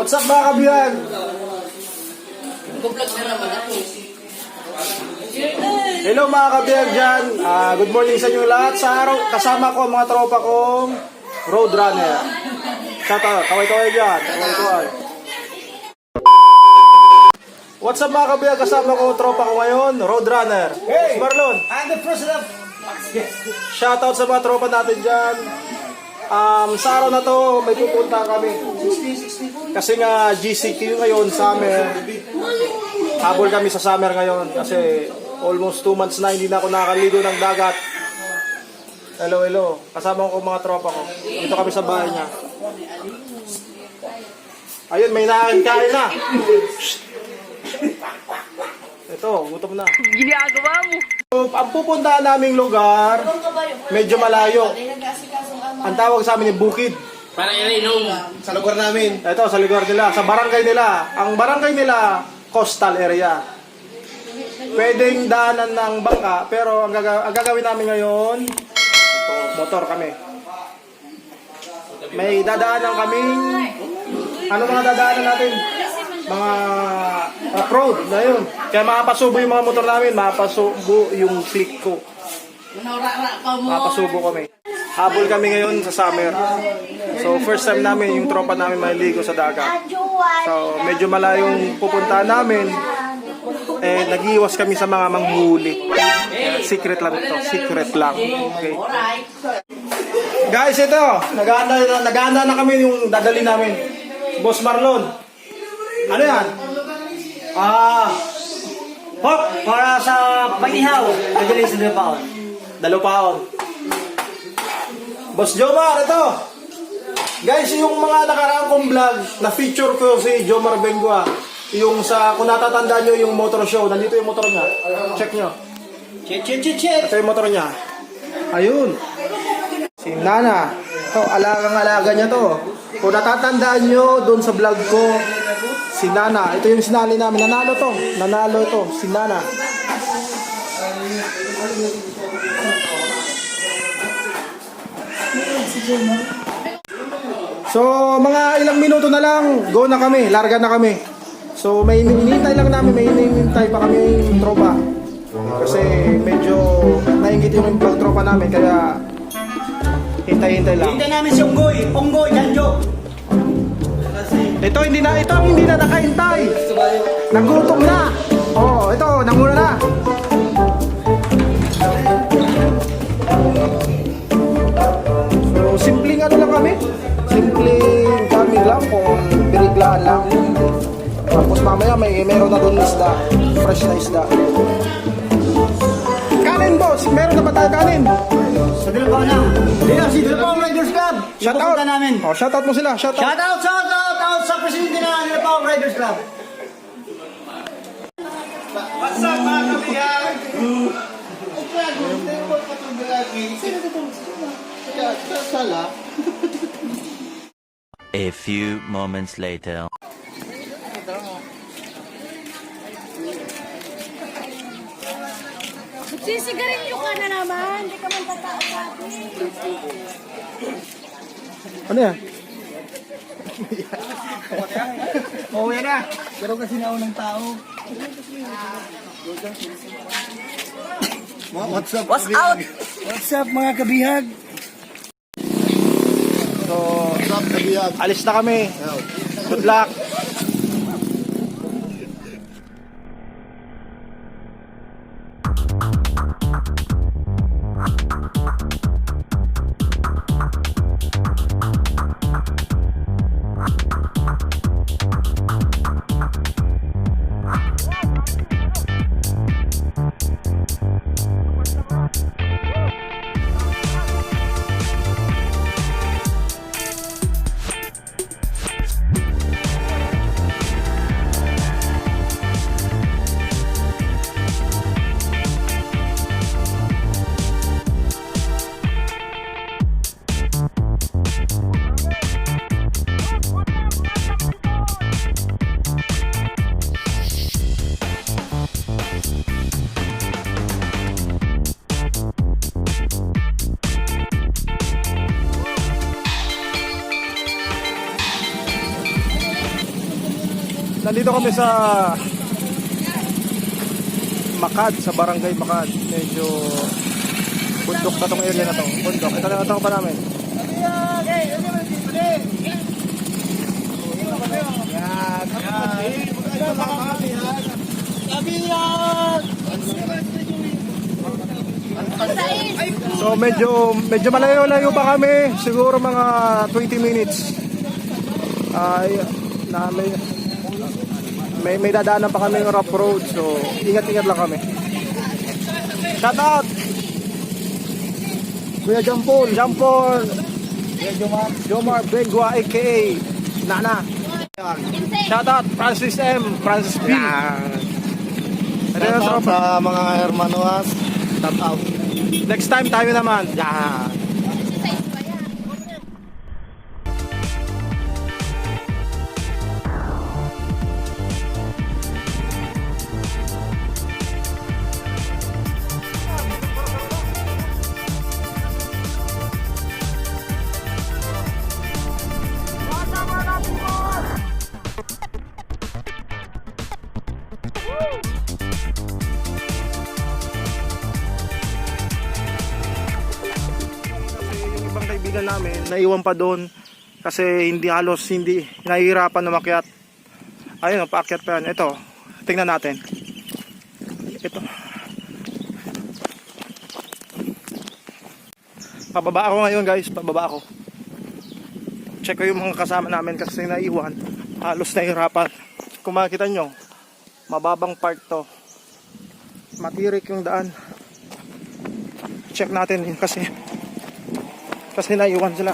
What's up mga kabihag? Nag-vlog na naman ako. Hello mga kabihag dyan. Good morning sa inyo lahat. Sa araw, kasama ko ang mga tropa kong Roadrunner. Shout out, kaway-kaway dyan. Kaway-kaway. What's up mga kabihag? Kasama ko tropa ko ngayon, Roadrunner. Hey! Marlon. I'm the president. Shout out sa mga tropa natin dyan. Sa araw na to, may pupunta kami. Kasi nga GCQ ngayon, summer. Habol kami sa summer ngayon. Kasi almost 2 months na hindi na ako nakakaligo ng dagat. Hello, hello. Kasama ko mga tropa ko. Dito kami sa bahay niya. Ayun, may nakain-kain na. Ito, gutom na. Ginagawa mo. So, ang pupuntahan naming lugar, medyo malayo. Ang tawag sa amin yung bukid. Para ilinom. Sa lugar namin. Ito, sa lugar nila, sa barangay nila. Ang barangay nila, coastal area. Pwedeng daanan ng bangka, pero ang gagawin namin ngayon, motor kami. May dadaanan kaming, ano mga dadaanan natin? Mga off-road na yun. Kaya makapasubo yung mga motor namin, makapasubo yung flick ko. Makapasubo kami. Habol kami ngayon sa summer. So first time namin, yung tropa namin maliligo sa dagat. So medyo malayong pupuntahan namin. Nag-iwas kami sa mga manghuli. Secret lang ito, secret lang. Okay. Guys, ito, nag-aanda na kami yung dadali namin. Boss Marlon. Ano yan? Pork para sa pag-ihaw. Nagaling sa Dalupaon. Dalupaon. Boss Jomar, ito. Guys, yung mga nakaraang kong vlog, na-feature ko si Jomar Bengua. Yung sa, kung natatandaan nyo yung motor show, nandito yung motor niya. Check nyo. Check. Ito yung motor niya. Ayun. Si Nana. Ito, alagang-alaga niya to. Kung natatandaan nyo doon sa vlog ko, si Nana. Ito yung sinali namin. Nanalo to. Nanalo ito. Si Nana. So, mga ilang minuto na lang, go na kami. Larga na kami. So, may hinihintay lang namin. May hinihintay pa kami yung tropa. Kasi medyo nainggit yung tropa namin. Kaya, hintay-hintay lang. Hintay namin si Unggoy, Janjo. Ito ang hindi na nakahintay. Nagutom na. Oh, ito, nanguna na. So, simpleng ano lang kami. Simpleng kami lang kung biriglaan lang. Tapos mamaya meron na doon isda. Fresh na isda. Kanin boss, meron na ba tayo kanin? Sa Dalupaon na. Dito si Dalupaon Riders Club. Shout out. Pupunta namin. Oh, shout out mo sila. Shout out. Shout out sa presidente ng Dalupaon Riders Club. What's up mga kabihag? A few moments later. Sisigarilyo ka na naman. Hindi ka man tataas sa atin. Ano yan? Oo yan na. Pero kasi naunang tao. What's up? What's out? What's up mga kabihag? So, alis na kami. Good luck. Nandito kami sa Makad, sa barangay Makad. Medyo bundok na tong area na to. Bundok. Ito na ito pa namin. So medyo malayo-layo pa kami, siguro mga 20 minutes. Ay may dadaanan pa kami ng rough road, so ingat-ingat lang kami. Shout out Kuya Jampol, Jomar Bengua aka Nana. Shout out Francis M, Francis B. Shout out sa mga hermanuas. Shout out. Next time tayo naman. Yan. Kaibigan namin naiwan pa doon kasi hindi nahihirapan na makyat. Ayun, paakyat pa yan. Ito, tingnan natin. Ito. Pababa ako ngayon, guys, pababa ako. Check ko yung mga kasama namin kasi naiwan. Halos nahihirapan. Kung makikita nyo, mababang part to. Matirik yung daan. Check natin kasi naiwan sila.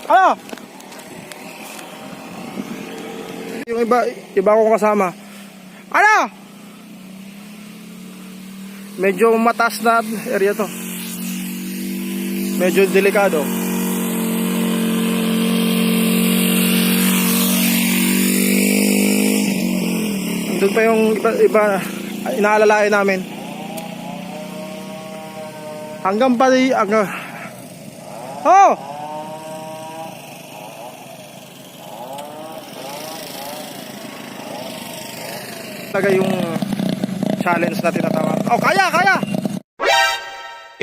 Ano? Yung iba ko kasama. Ano? Medyo mataas na area to. Medyo delikado. Doon pa yung iba inaalalayan namin. Hanggang oh! Talaga yung challenge na tinatawag. Oh, kaya!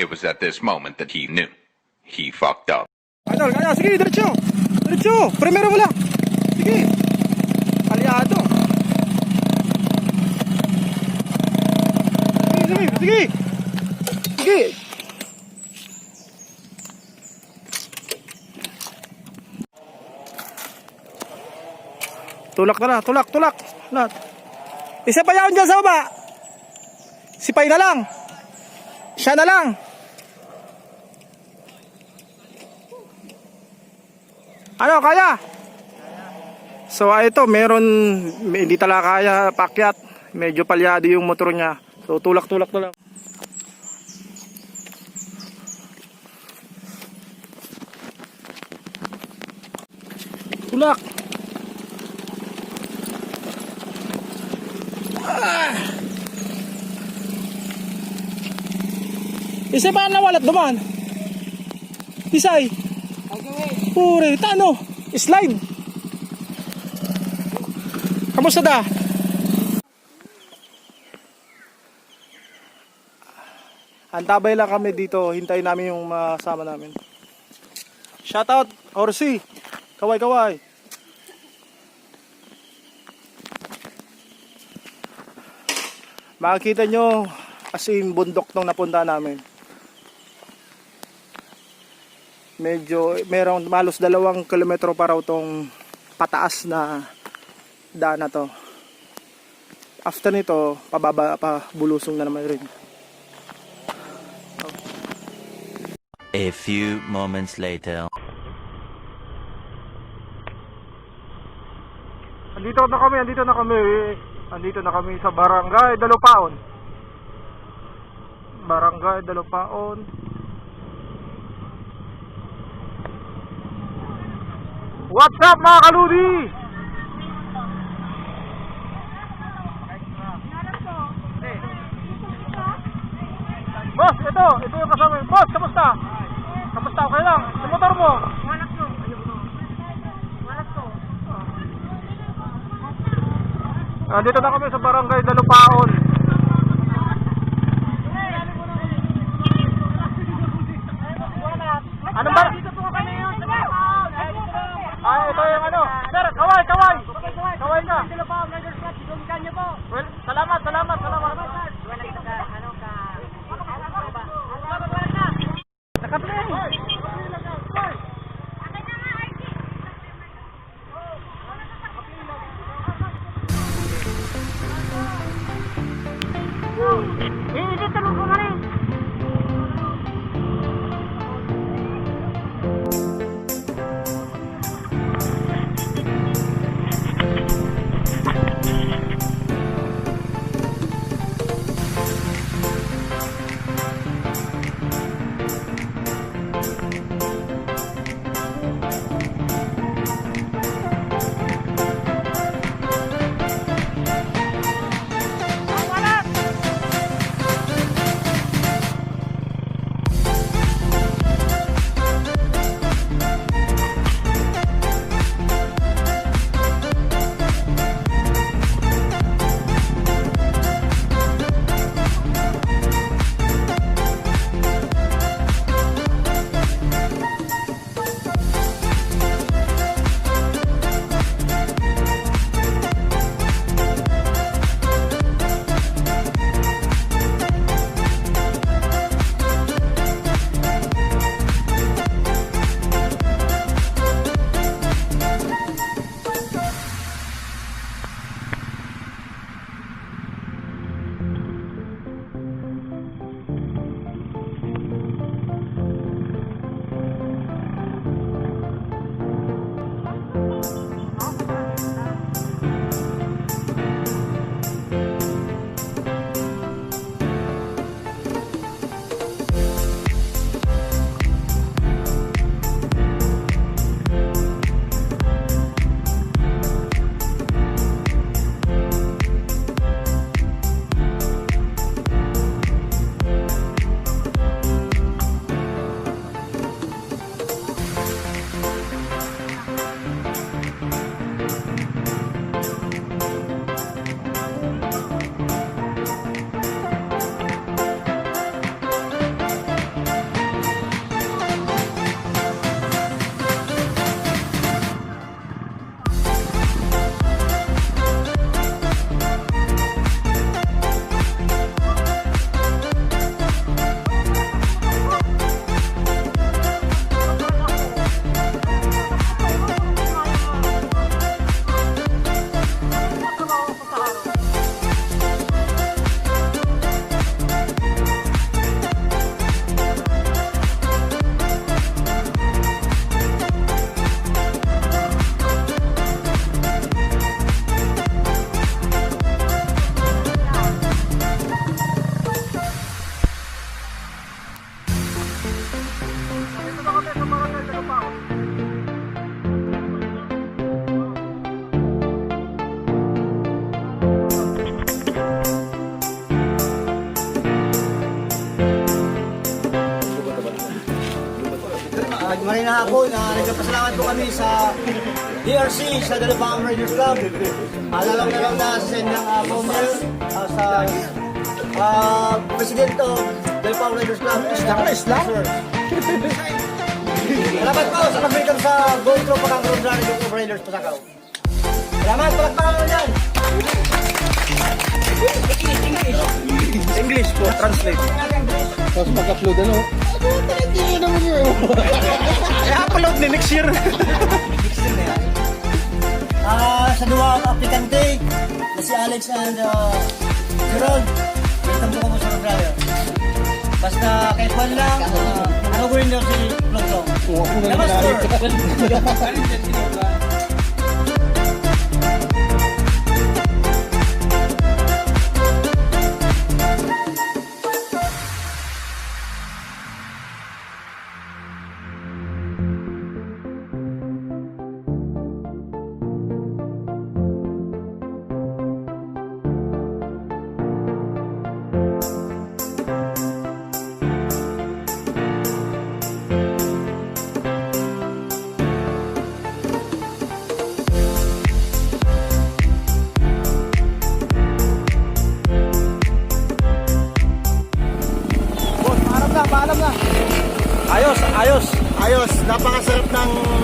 It was at this moment that he knew. He fucked up. Idol, kaya. Sige, diretso! Primero mo lang. Sige. Aliado. Sige. Tulak na. Lahat. Isa pa yaon dyan sa baba. Sipay na lang. Siya na lang. Ano, kaya? So, ito, hindi talaga kaya pakyat. Medyo palyado yung motor niya. So, tulak na lang. Tulak. Isa pa nawalat duman. Isay. Pure, tano. Slide. Kamusta da? Antabay lang kami dito. Hintayin namin yung masama namin. Shoutout, Orsi. Kaway. Makikita nyo as in bundok nung napunta namin. Medyo merong malos 2 kilometro pa raw tong pataas na daan na to. After nito, pababa pa, bulusong na naman rin. A few moments later. Andito na kami sa Barangay Dalupaon. What's up mga kaludi? Boss, ito yung kasama. Boss, kamusta? Okay lang. Yung motor mo? Dito na kami sa barangay Dalupaon. Ano ba? Ito yung ano. Sir, kaway! Kaway ka! Well, salamat. Nakaplay! Magmarin na ako na nagpapasalamat po kami sa DRC, sa Dalupaon Riders Club. Lalong na sa inyong founder, sa Presidente Dalupaon Riders Club. Islam? Salamat po sa pag-welcome sa Going Through Pasacao Dalupaon Riders Pasacao. Salamat, palakpakan mo dyan! English po, translate. Tapos mag-upload ano? Hindi naman yun. I-upload ni next year. Sa dua aplikante na si Alex and Gerald, welcome po kamo sa Roadtrip. Basta kay Juan lang, ano ko rin daw si Plong. Kung ako na Namaskar! ng